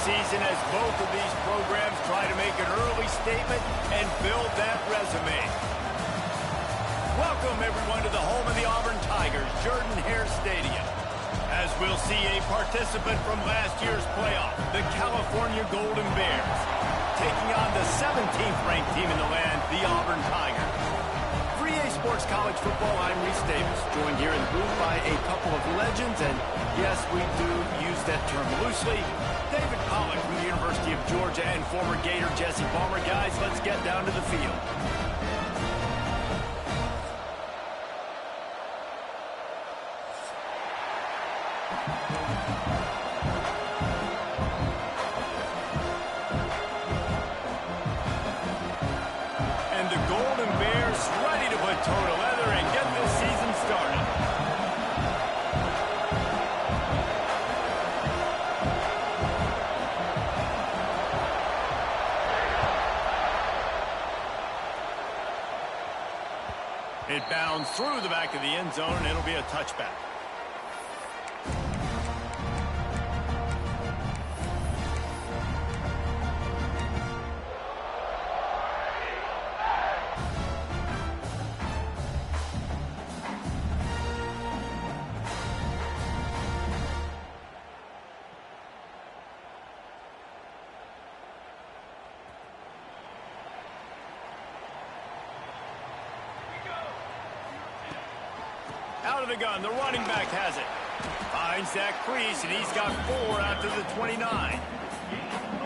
season as both of these programs try to make an early statement and build that resume. Welcome, everyone, to the home of the Auburn Tigers, Jordan-Hare Stadium. As we'll see a participant from last year's playoff, the California Golden Bears, taking on the 17th ranked team in the land, the Auburn Tigers. For EA Sports College Football, I'm Reese Davis, joined here in the booth by a couple of legends, and yes, we do use that term loosely. David Pollack from the University of Georgia and former Gator Jesse Palmer. Guys, let's get down to the field. And the Golden Bears ready to put toe to leather and get this season started. It bounds through the back of the end zone, and it'll be a touchback. Out of the gun, the running back has it. Finds that crease, and he's got 4 out to the 29.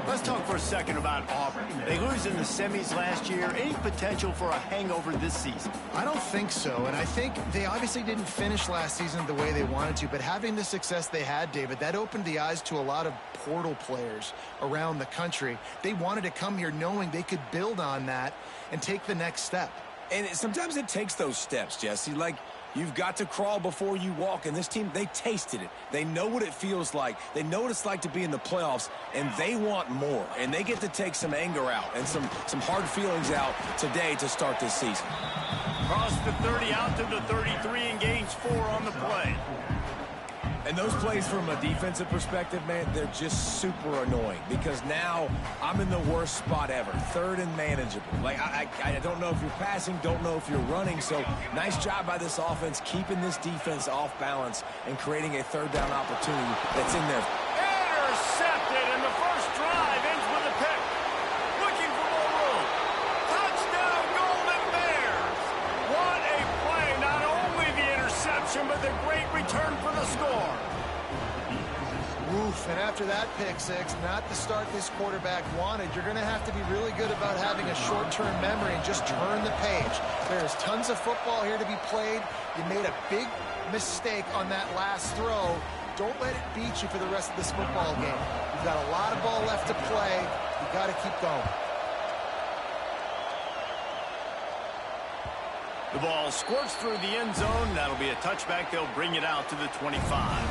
Let's talk for a second about Auburn. They lose in the semis last year. Any potential for a hangover this season? I don't think so, and I think they obviously didn't finish last season the way they wanted to, but having the success they had, David, that opened the eyes to a lot of portal players around the country. They wanted to come here knowing they could build on that and take the next step. And sometimes it takes those steps, Jesse. Like, you've got to crawl before you walk. And this team, they tasted it. They know what it feels like. They know what it's like to be in the playoffs, and they want more. And they get to take some anger out and some hard feelings out today to start this season. Cross the 30 out to the 33 and gains 4 on the play. And those plays from a defensive perspective, man, they're just super annoying because now I'm in the worst spot ever, 3rd and manageable. Like, I don't know if you're passing, don't know if you're running, so nice job by this offense keeping this defense off balance and creating a 3rd down opportunity that's in there. Intercepted, and the first drive ends with a pick. Looking for more room. Touchdown, Golden Bears. What a play. Not only the interception, but the great return for the score. Oof, and after that pick six, not the start this quarterback wanted. You're going to have to be really good about having a short-term memory and just turn the page. There's tons of football here to be played. You made a big mistake on that last throw. Don't let it beat you for the rest of this football game. You've got a lot of ball left to play. You've got to keep going. The ball squirts through the end zone. That'll be a touchback. They'll bring it out to the 25.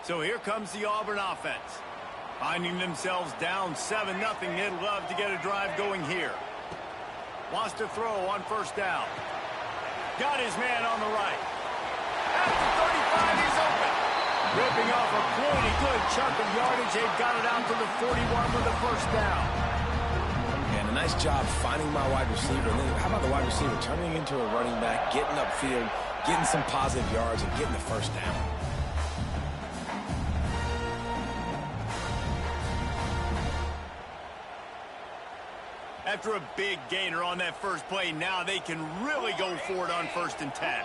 So here comes the Auburn offense. Finding themselves down 7-0, they'd love to get a drive going here. Wants to throw on 1st down. Got his man on the right. At the 35, he's open. Ripping off a pretty good chunk of yardage. They've got it out to the 41 with the 1st down. And a nice job finding my wide receiver. And then how about the wide receiver turning into a running back, getting upfield, getting some positive yards, and getting the 1st down. After a big gainer on that first play, now they can really go for it on 1st and 10.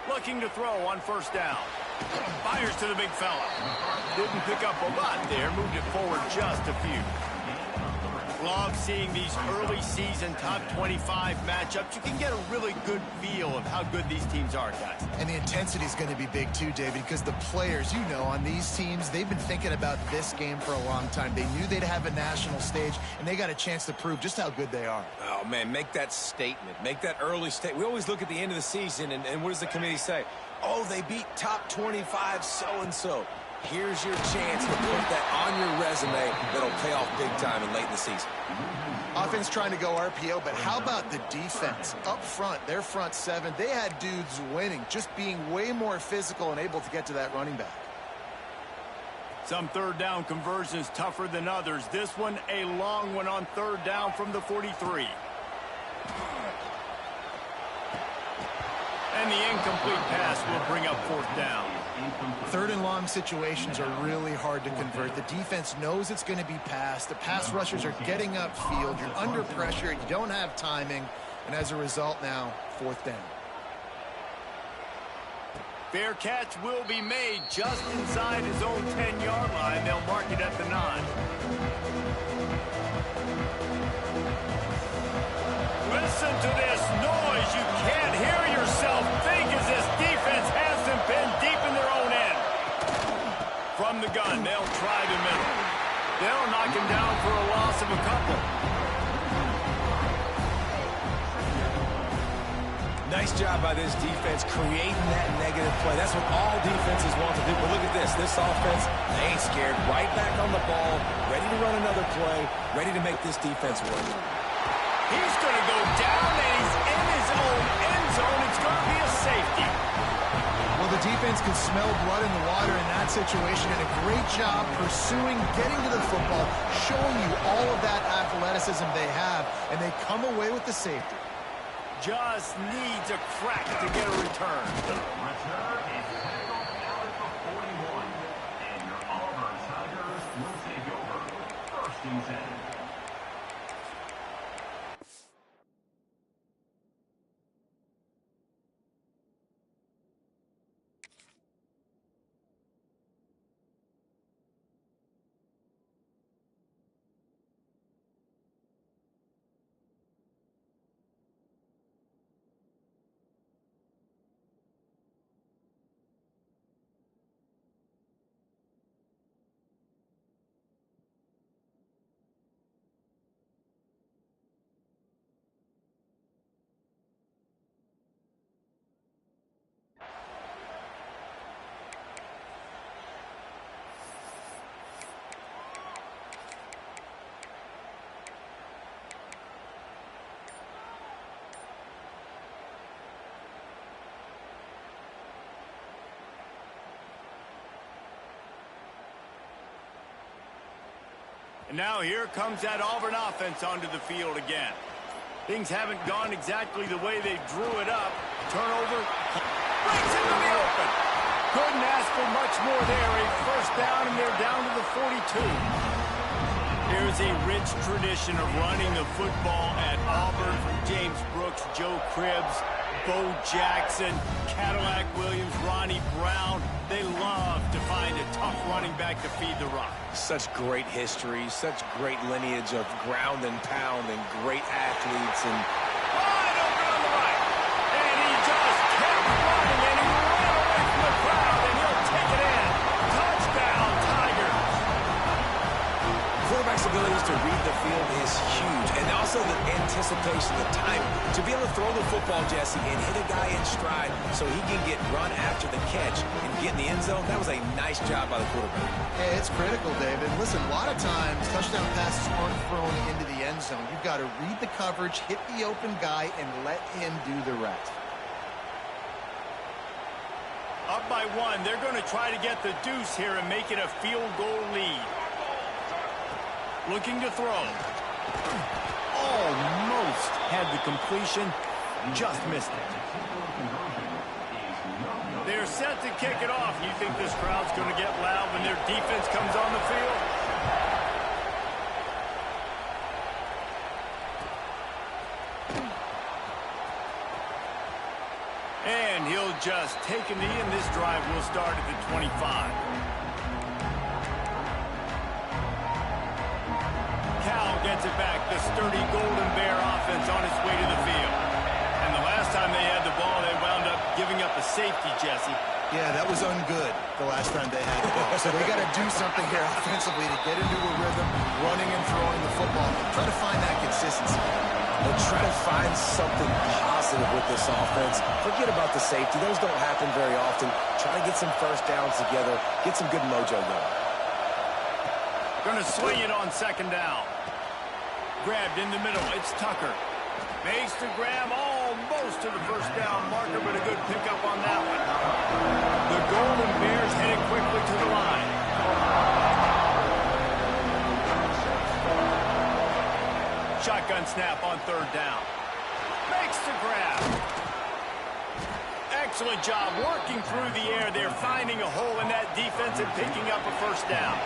Looking to throw on 1st down. Fires to the big fella. Didn't pick up a lot there. Moved it forward just a few. Love seeing these early season top 25 matchups. You can get a really good feel of how good these teams are, guys. And the intensity is going to be big too, David, because the players, you know, on these teams, they've been thinking about this game for a long time. They knew they'd have a national stage, and they got a chance to prove just how good they are. Oh, man, make that statement. Make that early statement. We always look at the end of the season, and what does the committee say? Oh, they beat top 25 so-and-so. Here's your chance to put that on your resume that'll pay off big time and late in the season. Offense trying to go RPO, but how about the defense? Up front, their front seven, they had dudes winning, just being way more physical and able to get to that running back. Some third down conversions tougher than others. This one, a long one on third down from the 43. And the incomplete pass will bring up fourth down. Third and long situations are really hard to convert. The defense knows it's going to be passed. The pass rushers are getting upfield. You're under pressure. You don't have timing. And as a result now, fourth down. Fair catch will be made just inside his own 10-yard line. They'll mark it at the 9. Listen to this noise. You can't hear yourself think as this defense hasn't been deep in their own end. From the gun, they'll try the middle. They'll knock him down for a loss of a couple. Nice job by this defense creating that negative play. That's what all defenses want to do. But look at this. This offense, they ain't scared. Right back on the ball, ready to run another play, ready to make this defense work. He's going to go down, and he's in his own end zone. It's going to be a safety. Well, the defense can smell blood in the water in that situation, and a great job pursuing, getting to the football, showing you all of that athleticism they have, and they come away with the safety. Just needs a crack to get a return. The return is tackled out at the 41, and your Auburn Tigers will take over first and 10. And now here comes that Auburn offense onto the field again. Things haven't gone exactly the way they drew it up. Turnover. Breaks into the open. Couldn't ask for much more there. A first down, and they're down to the 42. Here's a rich tradition of running the football at Auburn from James Brooks, Joe Cribbs, Bo Jackson, Cadillac Williams, Ronnie Brown. They love to find a tough running back to feed the rock. Such great history, such great lineage of ground and pound and great athletes. And wide open on the right. And he just kept running, and he ran away from the crowd, and he'll take it in. Touchdown, Tigers. Quarterback's abilities to read the field is huge, and also the anticipation, the time to be able to throw the football, Jesse, and hit a guy in stride so he can get run after the catch and get in the end zone. That was a nice job by the quarterback. Hey, it's critical, David. Listen, a lot of times touchdown passes aren't thrown into the end zone. You've got to read the coverage, hit the open guy, and let him do the rest. Up by 1, they're going to try to get the deuce here and make it a field goal lead. Looking to throw. Almost had the completion, just missed it. They're set to kick it off. You think this crowd's going to get loud when their defense comes on the field? And he'll just take a knee, and this drive will start at the 25. Cal gets it back the sturdy Golden Bear offense on its way to the field. And the last time they had the ball, they wound up giving up a safety, Jesse. Yeah, that was ungood the last time they had the ball. So they got to do something here offensively to get into a rhythm, running and throwing the football. Try to find that consistency. And try to find something positive with this offense. Forget about the safety. Those don't happen very often. Try to get some first downs together. Get some good mojo going. Going to swing it on second down. Grabbed in the middle. It's Tucker. Makes the grab almost to the first down marker, but a good pickup on that one. The Golden Bears heading quickly to the line. Shotgun snap on third down. Makes the grab. Excellent job working through the air. They're finding a hole in that defense and picking up a first down.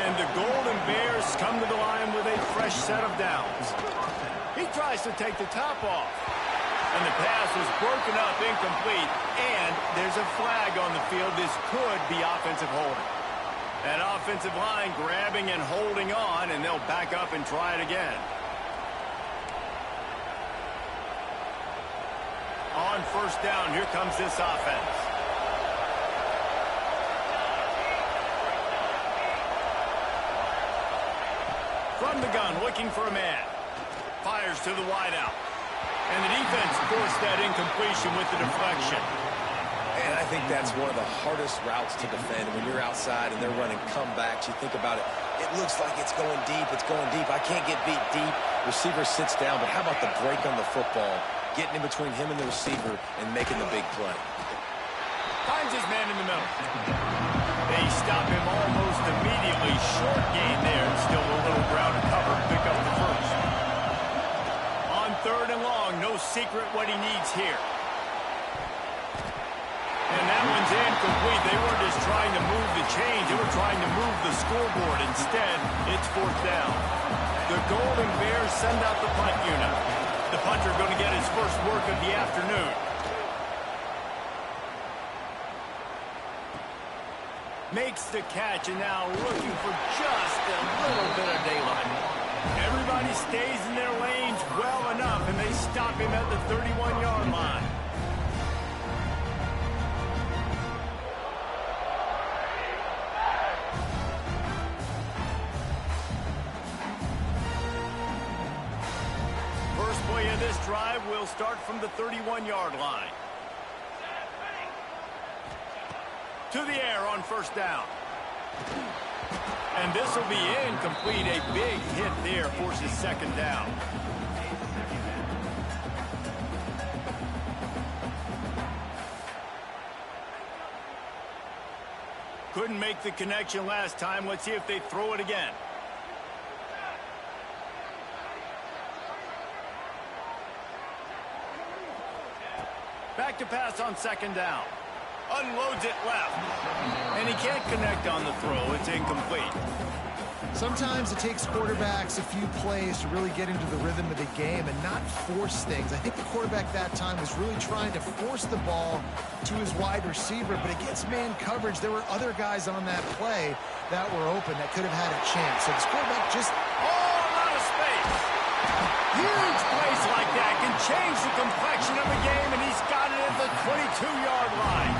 And the Golden Bears come to the line with a fresh set of downs. He tries to take the top off. And the pass was broken up, incomplete. And there's a flag on the field. This could be offensive holding. That offensive line grabbing and holding on, and they'll back up and try it again. On first down, here comes this offense. From the gun, looking for a man. Fires to the wideout. And the defense forced that incompletion with the deflection. And I think that's one of the hardest routes to defend when you're outside and they're running comebacks. You think about it, it looks like it's going deep, I can't get beat deep. Receiver sits down, but how about the break on the football? Getting in between him and the receiver and making the big play. Finds his man in the middle. They stop him almost immediately. Short gain there. Still a little ground to cover. Pick up the first. On third and long, no secret what he needs here. And that one's incomplete. They weren't just trying to move the chains. They were trying to move the scoreboard. Instead, it's fourth down. The Golden Bears send out the punt unit. The punter going to get his first work of the afternoon. Makes the catch, and now looking for just a little bit of daylight. Everybody stays in their lanes well enough, and they stop him at the 31-yard line. First play of this drive will start from the 31-yard line. To the air on first down. And this will be incomplete. A big hit there forces second down. Couldn't make the connection last time. Let's see if they throw it again. Back to pass on second down. Unloads it left. And he can't connect on the throw. It's incomplete. Sometimes it takes quarterbacks a few plays to really get into the rhythm of the game and not force things. I think the quarterback that time was really trying to force the ball to his wide receiver, but against man coverage, there were other guys on that play that were open that could have had a chance. So this quarterback just... Oh, a lot of space. Huge plays like that can change the complexion of a game, and he's got it at the 22-yard line.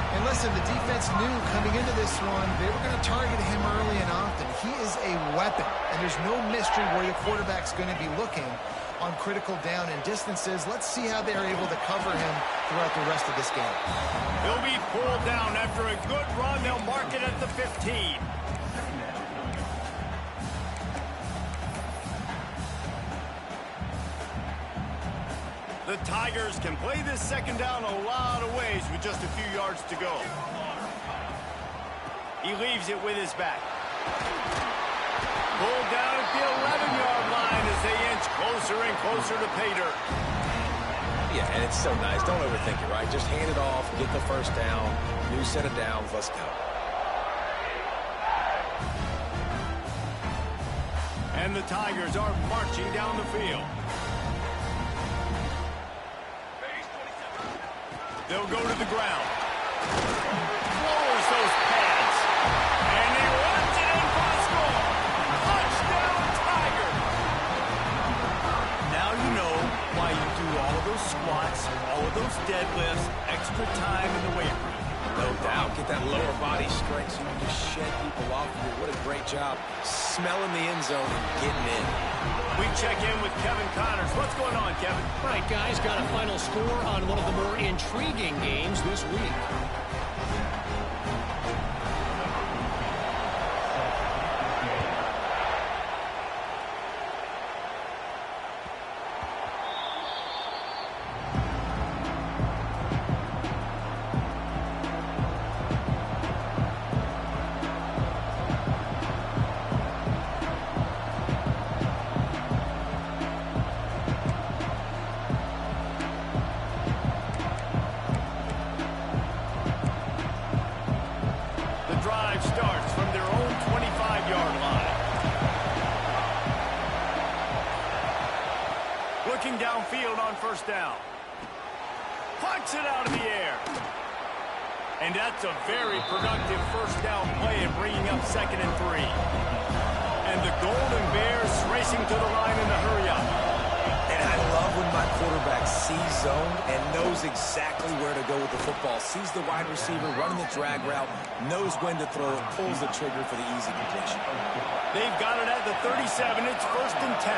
And listen, the defense knew coming into this one, they were going to target him early and often. He is a weapon, and there's no mystery where the quarterback's going to be looking on critical down and distances. Let's see how they're able to cover him throughout the rest of this game. He'll be pulled down after a good run. They'll mark it at the 15. The Tigers can play this second down a lot of ways with just a few yards to go. He leaves it with his back. Pulled down at the 11-yard line as they inch closer and closer to pay dirt. Yeah, and it's so nice. Don't overthink it, right? Just hand it off, get the first down, new set of downs, let's go. And the Tigers are marching down the field. They'll go to the ground. Lowers those pads. And he runs it in for a score. Touchdown, squats, all of those deadlifts, extra time in the weight room. No doubt. Get that lower body strength so you can just shed people off of you. What a great job smelling the end zone and getting in. We check in with Kevin Connors. What's going on, Kevin? All right, guys, got a final score on one of the more intriguing games this week. Starts from their own 25-yard line. Looking downfield on first down. Plucks it out of the air. And that's a very productive first down play in bringing up 2nd and 3. And the Golden Bears racing to the line in the hurry up. And I love when my quarterback sees zone and knows exactly where to go with the football. Sees the wide receiver running the drag route, knows when to throw it, pulls the trigger for the easy completion. They've got it at the 37. It's 1st and 10.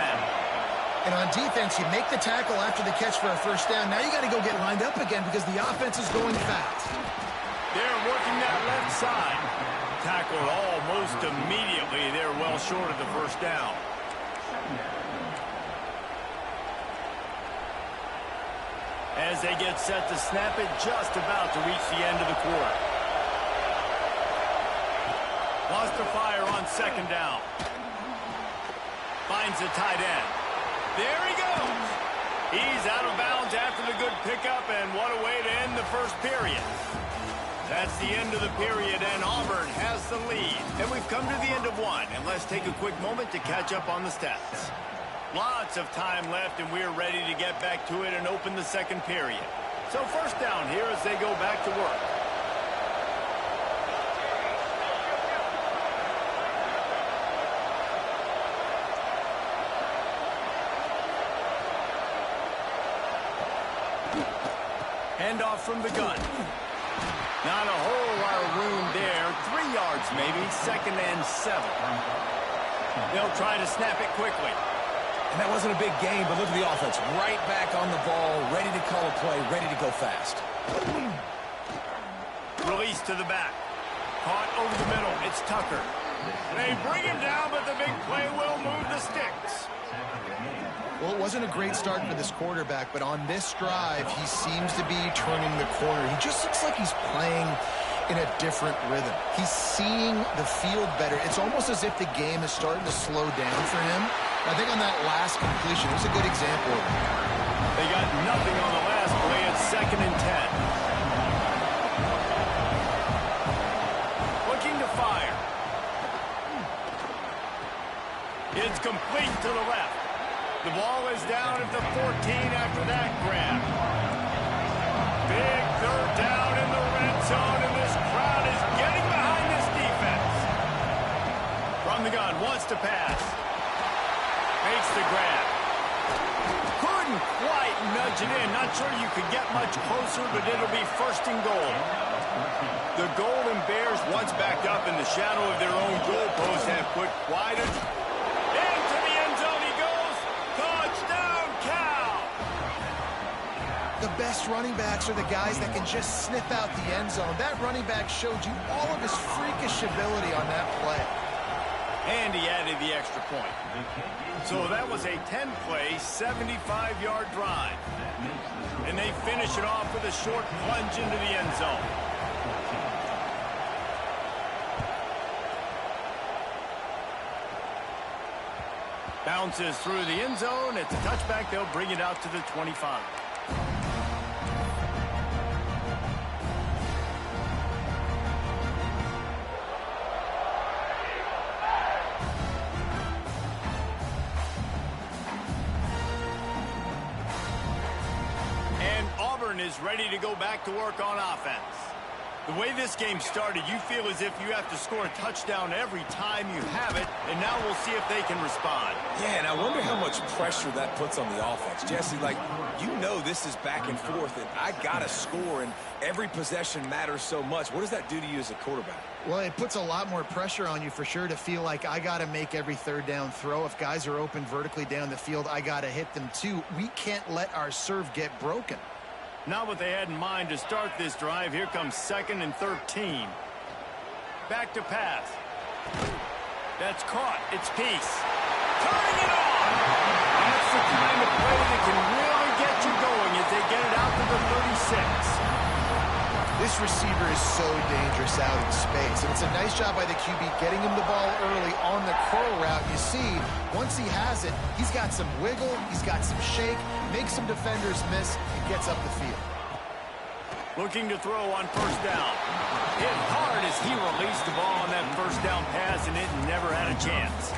And on defense, you make the tackle after the catch for a first down. Now you got to go get lined up again because the offense is going fast. They're working that left side. Tackled almost immediately. They're well short of the first down. As they get set to snap it, just about to reach the end of the quarter. Lost to fire on 2nd down. Finds the tight end. There he goes. He's out of bounds after the good pickup, and what a way to end the first period. That's the end of the period, and Auburn has the lead. And we've come to the end of one, and let's take a quick moment to catch up on the stats. Lots of time left, and we're ready to get back to it and open the 2nd period. So first down here as they go back to work. Handoff from the gun. Not a whole lot of room there. 3 yards maybe, 2nd and 7. They'll try to snap it quickly. And that wasn't a big game, but look at the offense. Right back on the ball, ready to call a play, ready to go fast. Release to the back. Caught over the middle. It's Tucker. They bring him down, but the big play will move the sticks. Well, it wasn't a great start for this quarterback, but on this drive, he seems to be turning the corner. He just looks like he's playing in a different rhythm. He's seeing the field better. It's almost as if the game is starting to slow down for him. I think on that last completion, it was a good example of it. They got nothing on the last play. It's 2nd and 10. Looking to fire. It's complete to the left. The ball is down at the 14 after that grab. Big 3rd down in the red zone, and this crowd is getting behind this defense. From the gun, wants to pass. Makes the grab. Couldn't quite nudge it in. Not sure you could get much closer, but it'll be 1st and goal. The Golden Bears, once backed up in the shadow of their own goalpost, have put quite a... Into the end zone he goes. Touchdown, Cal! The best running backs are the guys that can just sniff out the end zone. That running back showed you all of his freakish ability on that play. And he added the extra point. So that was a 10-play, 75-yard drive. And they finish it off with a short plunge into the end zone. Bounces through the end zone. It's a touchback. They'll bring it out to the 25. And Auburn is ready to go back to work on offense. The way this game started, you feel as if you have to score a touchdown every time you have it, and now we'll see if they can respond. Yeah, and I wonder how much pressure that puts on the offense. Jesse, like, you know this is back and forth, and I got to score, and every possession matters so much. What does that do to you as a quarterback? Well, it puts a lot more pressure on you for sure to feel like I got to make every third down throw. If guys are open vertically down the field, I got to hit them too. We can't let our serve get broken. Not what they had in mind to start this drive. Here comes 2nd and 13. Back to pass. That's caught. It's Peace. Turning it on. That's the kind of play that can really get you going as they get it out to the 36. This receiver is so dangerous out in space, and it's a nice job by the QB getting him the ball early on the curl route. You see, once he has it, he's got some wiggle, he's got some shake, makes some defenders miss, and gets up the field. Looking to throw on first down. Hit hard as he released the ball on that first down pass, and it never had a chance.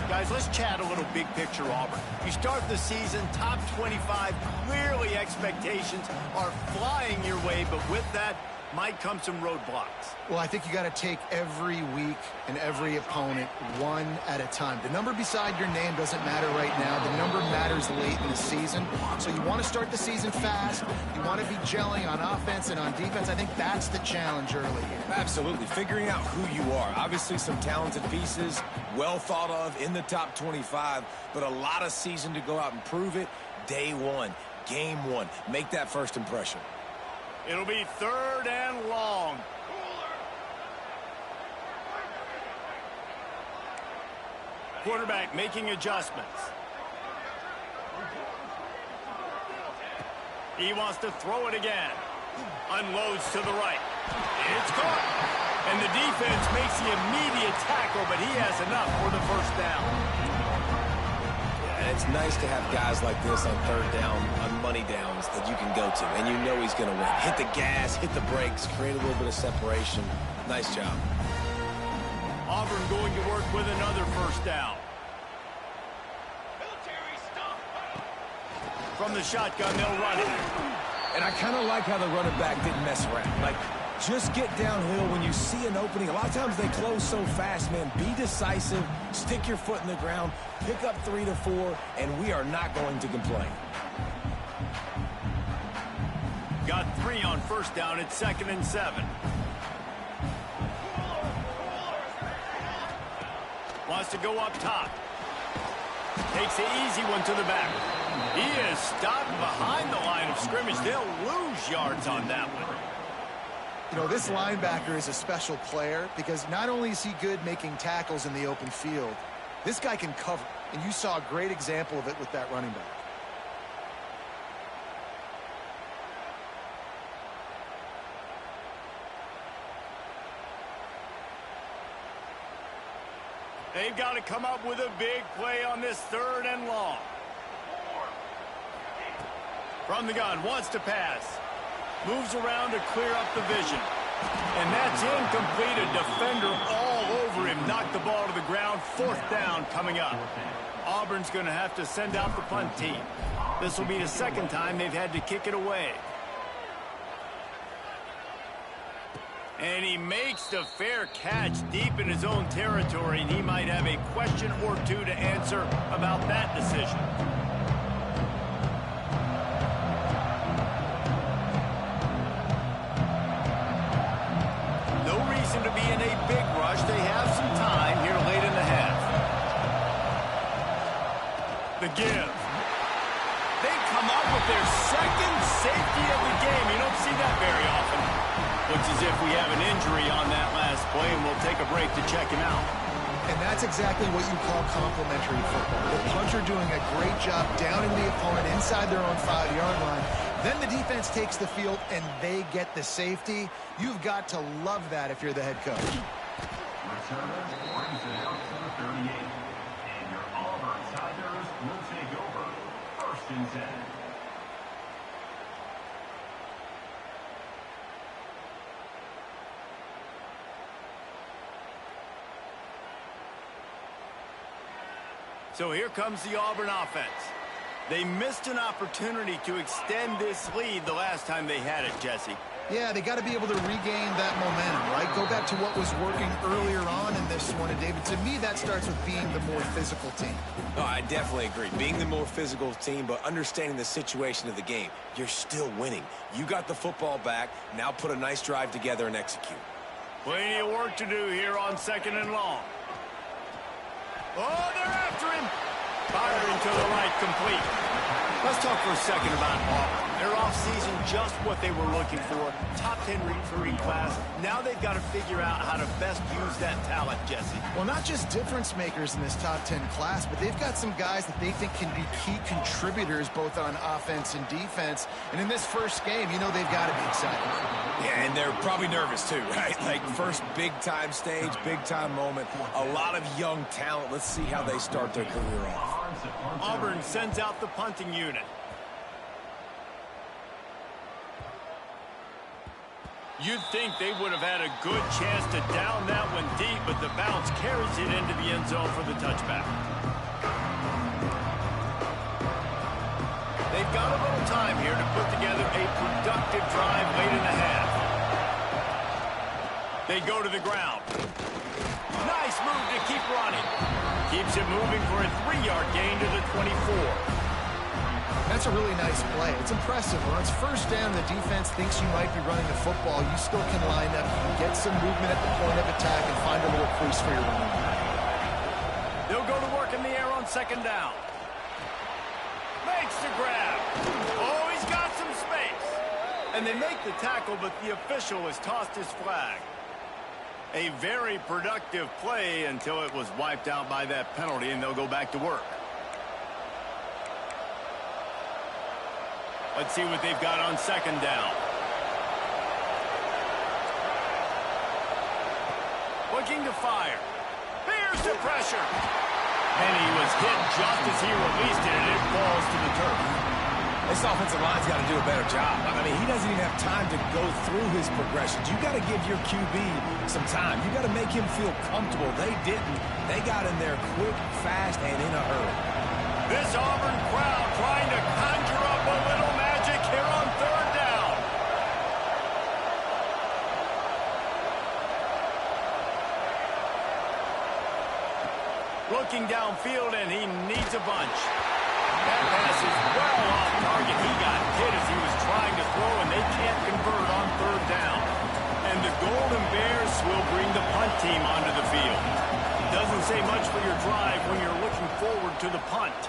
Guys, let's chat a little big picture Auburn. You start the season top 25. Clearly expectations are flying your way, but with that might come some roadblocks. Well, I think you got to take every week and every opponent one at a time. The number beside your name doesn't matter right now. The number matters late in the season. So you want to start the season fast. You want to be gelling on offense and on defense. I think that's the challenge early here. Absolutely. Figuring out who you are. Obviously some talented pieces, well thought of in the top 25, but a lot of season to go out and prove it. Day one, game one. Make that first impression. It'll be 3rd and long. Quarterback making adjustments. He wants to throw it again. Unloads to the right. It's caught. And the defense makes the immediate tackle, but he has enough for the first down. And it's nice to have guys like this on 3rd down, on money downs that you can go to, and you know he's going to win. Hit the gas, hit the brakes, create a little bit of separation. Nice job. Auburn going to work with another first down. From the shotgun, they'll run it. And I kind of like how the running back didn't mess around. Like, just get downhill when you see an opening. A lot of times they close so fast, man. Be decisive, stick your foot in the ground, pick up 3 to 4, and we are not going to complain. Got 3 on first down at 2nd and 7. Wants to go up top. Takes the easy one to the back. He is stopped behind the line of scrimmage. They'll lose yards on that one. You know, this linebacker is a special player because not only is he good making tackles in the open field, this guy can cover. And you saw a great example of it with that running back. They've got to come up with a big play on this 3rd and long. From the gun, wants to pass. Moves around to clear up the vision. And that's incomplete. A defender all over him. Knocked the ball to the ground. 4th down coming up. Auburn's going to have to send out the punt team. This will be the 2nd time they've had to kick it away. And he makes the fair catch deep in his own territory, and he might have a question or two to answer about that decision. No reason to be in a big rush. They have some time here late in the half. The give. They come up with their 2nd safety of the game. You don't see that very often. Looks as if we have an injury on that last play, and we'll take a break to check him out. And that's exactly what you call complementary football. The punter doing a great job downing the opponent inside their own 5-yard line. Then the defense takes the field, and they get the safety. You've got to love that if you're the head coach. Returner brings it out to the 38. And your Auburn Tigers will take over 1st and 10. So here comes the Auburn offense. They missed an opportunity to extend this lead the last time they had it, Jesse. Yeah, they got to be able to regain that momentum, right? Go back to what was working earlier on in this one. And, David, to me, that starts with being the more physical team. Oh, I definitely agree. Being the more physical team, but understanding the situation of the game. You're still winning. You got the football back. Now put a nice drive together and execute. Plenty of work to do here on 2nd and long. Oh, they're after him. Firing to the right, complete. Let's talk for a second about Auburn. Their offseason, just what they were looking for. Top 10 recruiting class. Now they've got to figure out how to best use that talent, Jesse. Well, not just difference makers in this top 10 class, but they've got some guys that they think can be key contributors both on offense and defense. And in this first game, you know they've got to be excited. Yeah, and they're probably nervous too, right? Like first big-time stage, big-time moment. A lot of young talent. Let's see how they start their career off. Auburn sends out the punting unit. You'd think they would have had a good chance to down that one deep, but the bounce carries it into the end zone for the touchback. They've got a little time here to put together a productive drive late in the half. They go to the ground. Nice move to keep running. Keeps it moving for a 3-yard gain to the 24. That's a really nice play. It's impressive. When it's first down, the defense thinks you might be running the football. You still can line up, get some movement at the point of attack, and find a little crease for your running back. They'll go to work in the air on 2nd down. Makes the grab. Oh, he's got some space. And they make the tackle, but the official has tossed his flag. A very productive play until it was wiped out by that penalty, and they'll go back to work. Let's see what they've got on 2nd down. Looking to fire. Here's the pressure. And he was hit just as he released it, and it falls to the turf. This offensive line's got to do a better job. I mean, he doesn't even have time to go through his progressions. You got to give your QB some time. You got to make him feel comfortable. They didn't. They got in there quick, fast, and in a hurry. This Auburn crowd trying to conjure up a little magic here on 3rd down. Looking downfield, and he needs a bunch. That pass is well off target. He got hit as he was trying to throw, and they can't convert on 3rd down. And the Golden Bears will bring the punt team onto the field. Doesn't say much for your drive when you're looking forward to the punt.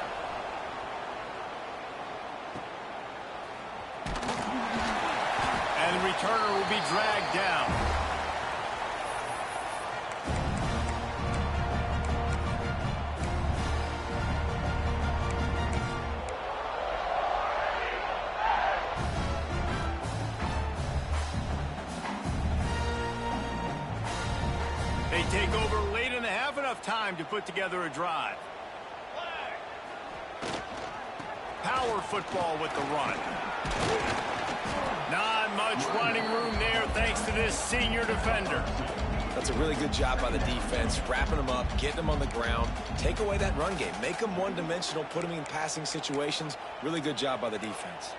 And the returner will be dragged down. They take over late in the half, enough time to put together a drive. Power football with the run. Not much running room there thanks to this senior defender. That's a really good job by the defense, wrapping them up, getting them on the ground. Take away that run game. Make them one-dimensional, put them in passing situations. Really good job by the defense.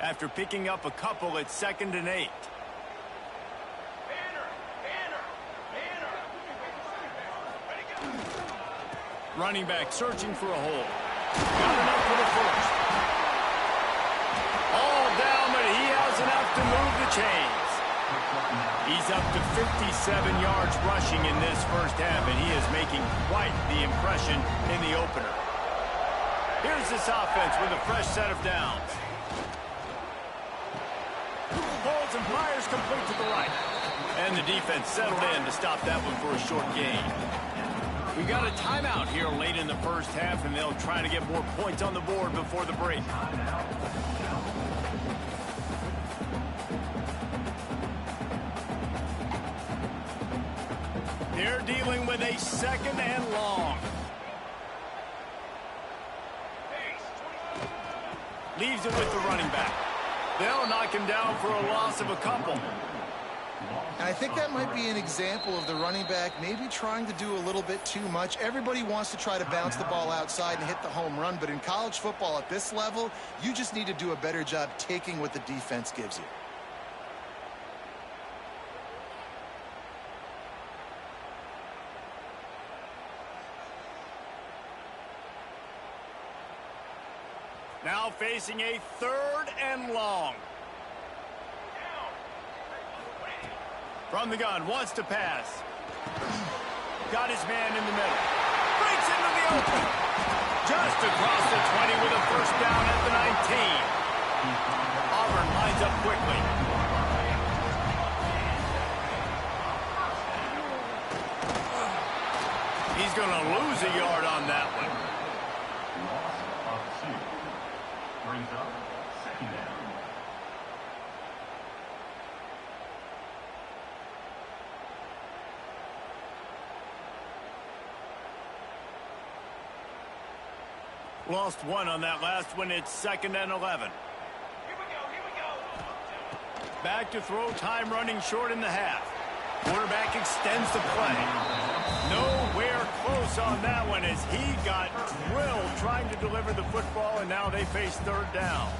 After picking up a couple, it's 2nd and 8. Running back searching for a hole. Got enough for the first. All down, but he has enough to move the chains. He's up to 57 yards rushing in this first half, and he is making quite the impression in the opener. Here's this offense with a fresh set of downs. Holds and fires complete to the right. And the defense settled in to stop that one for a short gain. We got a timeout here late in the first half, and they'll try to get more points on the board before the break. They're dealing with a 2nd and long. Leaves it with the running back. They'll knock him down for a loss of a couple. Now, I think that might be an example of the running back maybe trying to do a little bit too much. Everybody wants to try to bounce the ball outside and hit the home run, but in college football at this level, you just need to do a better job taking what the defense gives you. Now facing a 3rd and long. From the gun, wants to pass. Got his man in the middle. Breaks into the open. Just across the 20 with a first down at the 19. Auburn lines up quickly. He's going to lose a yard on that one. Loss of 2. Brings up 2nd down. Lost 1 on that last one. It's 2nd and 11. Back to throw, time running short in the half. Quarterback extends the play. Nowhere close on that one as he got drilled trying to deliver the football, and now they face 3rd down.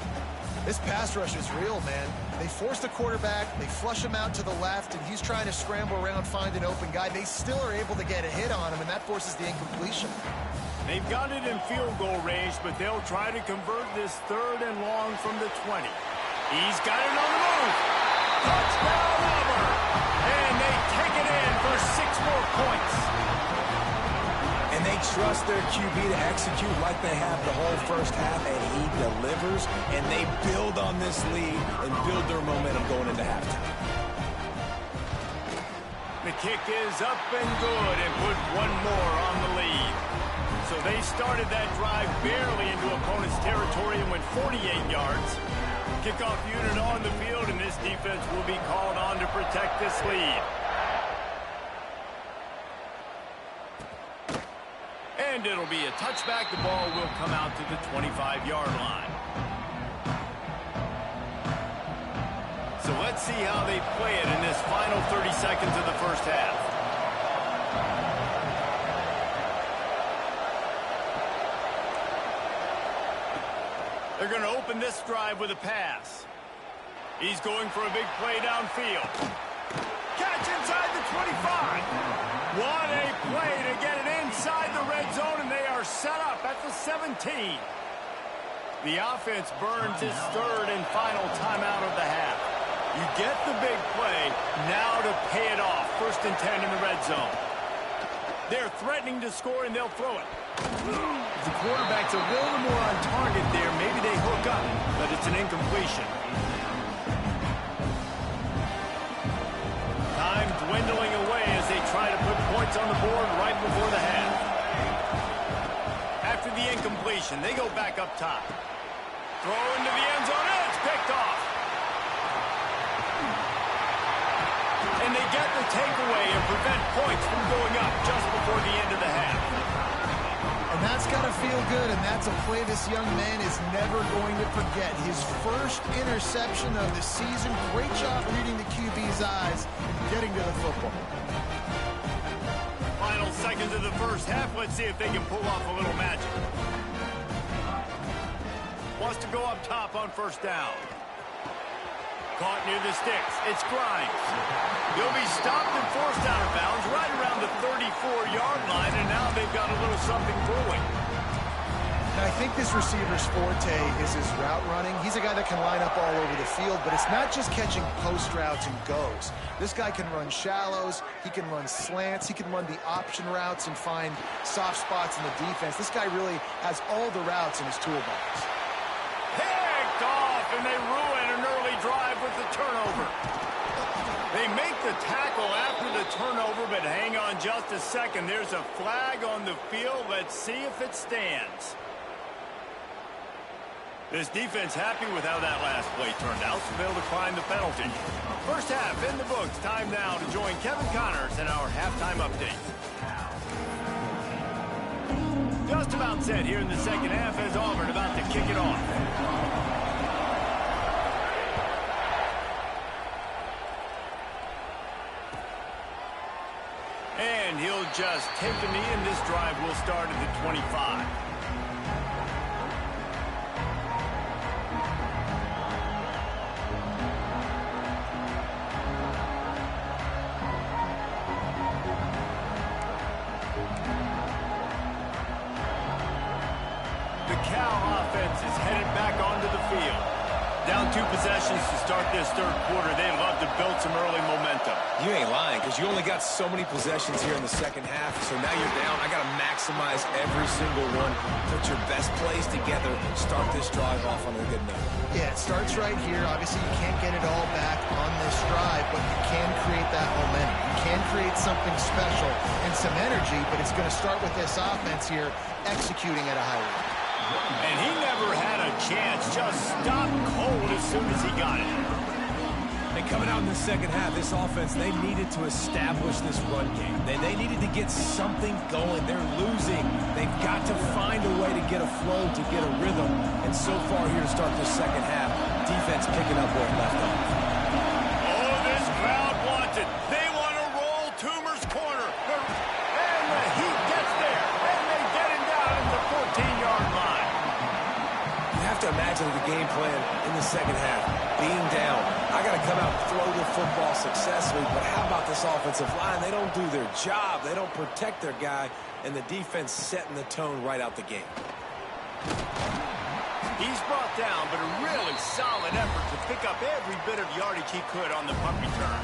This pass rush is real, man. They force the quarterback, they flush him out to the left, and he's trying to scramble around, find an open guy. They still are able to get a hit on him, and that forces the incompletion. They've got it in field goal range, but they'll try to convert this 3rd and long from the 20. He's got it on the move. Touchdown, Auburn! And they take it in for 6 more points. And they trust their QB to execute like they have the whole first half, and he delivers, and they build on this lead and build their momentum going into halftime. The kick is up and good and put 1 more on the lead. So they started that drive barely into opponent's territory and went 48 yards. Kickoff unit on the field, and this defense will be called on to protect this lead. And it'll be a touchback. The ball will come out to the 25-yard line. So let's see how they play it in this final 30 seconds of the first half. They're going to open this drive with a pass. He's going for a big play downfield. Catch inside the 25. What a play to get it inside the red zone, and they are set up at the 17. The offense burns its 3rd and final timeout of the half. You get the big play, now to pay it off. 1st and 10 in the red zone. They're threatening to score, and they'll throw it. If the quarterback's a little more on target there, maybe they hook up, but it's an incompletion. Time dwindling away as they try to put points on the board right before the half. After the incompletion, they go back up top. Throw into the end zone, and it's picked off. And they get the takeaway and prevent points from going up just before the end of the half. And that's got to feel good, and that's a play this young man is never going to forget. His first interception of the season. Great job reading the QB's eyes and getting to the football. Final seconds of the first half. Let's see if they can pull off a little magic. Wants to go up top on 1st down. Caught near the sticks. It's Grimes. He'll be stopped and forced out of bounds right around the 34-yard line, and now they've got a little something brewing. I think this receiver's forte is his route running. He's a guy that can line up all over the field, but it's not just catching post routes and goes. This guy can run shallows, he can run slants, he can run the option routes and find soft spots in the defense. This guy really has all the routes in his toolbox. Picked off, and they ruin an early drive with the turnover. They make the tackle after the turnover, but hang on just a second. There's a flag on the field. Let's see if it stands. This defense happy with how that last play turned out, so they'll decline the penalty. First half in the books. Time now to join Kevin Connors in our halftime update. Just about set here in the second half as Auburn about to kick it off. And he'll just take a knee, and this drive will start at the 25. The Cal offense is headed back onto the field. Down 2 possessions to start this third quarter. They'd love to build some early momentum. You ain't lying, because you only got so many possessions here in the second half. So now you're down. I got to maximize every single one. Put your best plays together. Start this drive off on a good note. Yeah, it starts right here. Obviously, you can't get it all back on this drive, but you can create that momentum. You can create something special and some energy, but it's going to start with this offense here executing at a high rate. And he never had a chance. Just stopped cold as soon as he got it. And coming out in the second half, this offense, they needed to establish this run game. They needed to get something going. They're losing. They've got to find a way to get a flow, to get a rhythm. And so far here to start this second half, defense picking up where it left off. Oh, this crowd wants it. They want to roll Toomer's corner. And the Heat gets there. And they get him down at the 14-yard line. You have to imagine the game plan in the second half. Being down, I got to come out and throw the football successfully, but how about this offensive line? They don't do their job. They don't protect their guy, and the defense setting the tone right out the gate. He's brought down, but a really solid effort to pick up every bit of yardage he could on the punt return.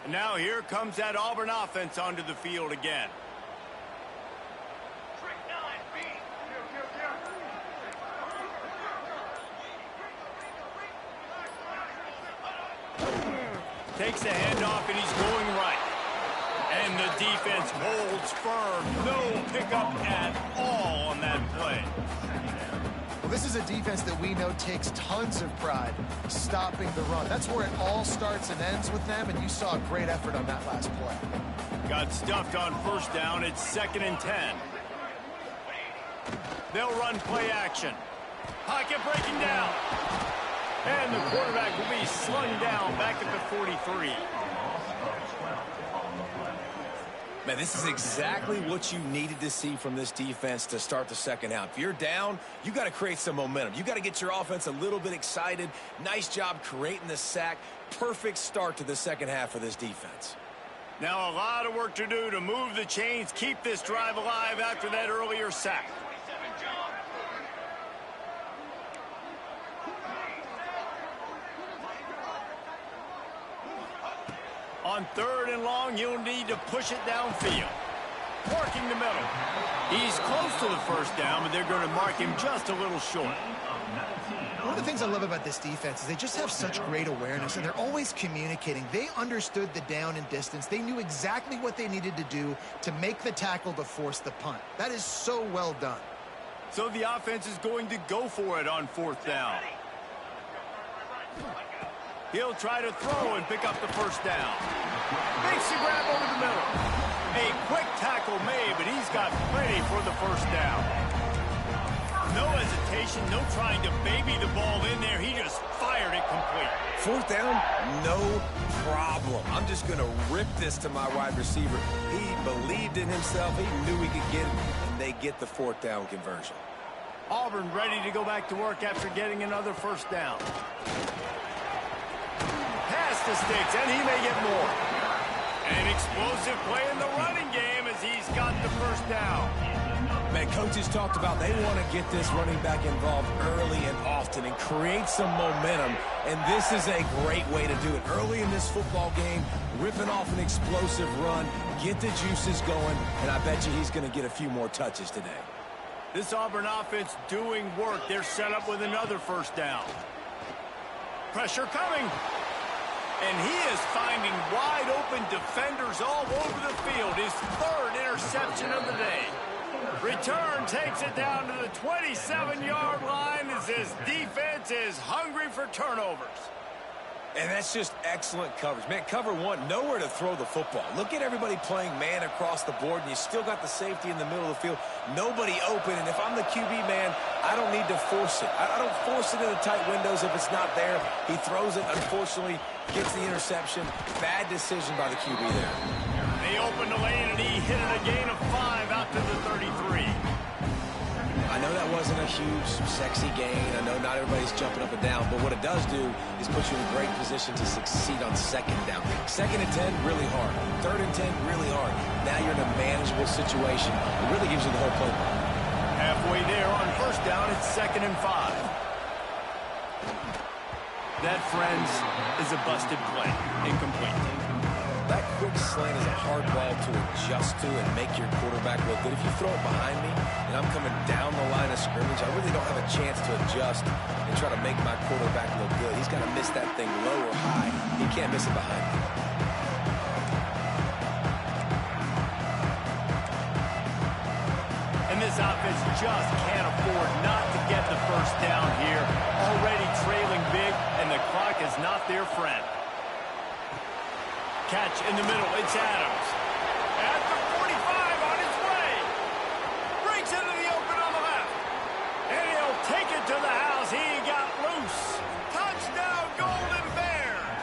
And now here comes that Auburn offense onto the field again. Takes the handoff, and he's going right. And the defense holds firm. No pickup at all on that play. Well, this is a defense that we know takes tons of pride stopping the run. That's where it all starts and ends with them, and you saw a great effort on that last play. Got stuffed on first down. It's 2nd and 10. They'll run play action. Pocket breaking down. And the quarterback will be slung down back at the 43. Man, this is exactly what you needed to see from this defense to start the second half. If you're down, you got to create some momentum. You got to get your offense a little bit excited. Nice job creating the sack. Perfect start to the second half for this defense. Now a lot of work to do to move the chains, keep this drive alive after that earlier sack. On 3rd and long, you'll need to push it downfield. Working the middle. He's close to the first down, but they're going to mark him just a little short. One of the things I love about this defense is they just have such great awareness, and they're always communicating. They understood the down and distance. They knew exactly what they needed to do to make the tackle to force the punt. That is so well done. So the offense is going to go for it on 4th down. He'll try to throw and pick up the first down. Makes the grab over the middle. A quick tackle made, but he's got plenty for the first down. No hesitation, no trying to baby the ball in there. He just fired it complete. 4th down, no problem. I'm just going to rip this to my wide receiver. He believed in himself. He knew he could get it, and they get the 4th down conversion. Auburn ready to go back to work after getting another first down. Pass the sticks, and he may get more. An explosive play in the running game as he's got the first down. Man, coaches talked about they want to get this running back involved early and often and create some momentum, and this is a great way to do it. Early in this football game, ripping off an explosive run, get the juices going, and I bet you he's going to get a few more touches today. This Auburn offense doing work. They're set up with another first down. Pressure coming. And he is finding wide open defenders all over the field. His 3rd interception of the day. Return takes it down to the 27-yard line as his defense is hungry for turnovers. And that's just excellent coverage. Man, cover one, nowhere to throw the football. Look at everybody playing man across the board, and you still got the safety in the middle of the field. Nobody open, and if I'm the QB, man, I don't need to force it. I don't force it in the tight windows if it's not there. He throws it, unfortunately, gets the interception. Bad decision by the QB there. They opened the lane, and he hit it a gain of 5 out to the 33. I know that wasn't a huge, sexy gain. I know not everybody's jumping up and down, but what it does do is put you in a great position to succeed on second down. Second and 10, really hard. Third and 10, really hard. Now you're in a manageable situation. It really gives you the whole playbook. Halfway there on first down, it's 2nd and 5. That, friends, is a busted play. Incomplete. That quick slant is a hard ball to adjust to and make your quarterback look good. If you throw it behind me and I'm coming down the line of scrimmage, I really don't have a chance to adjust and try to make my quarterback look good. He's got to miss that thing low or high. He can't miss it behind me. And this offense just can't afford not to get the first down here. Already trailing big, and the clock is not their friend. Catch in the middle, it's Adams. At the 45 on his way. Breaks into the open on the left. And he'll take it to the house. He got loose. Touchdown, Golden Bears.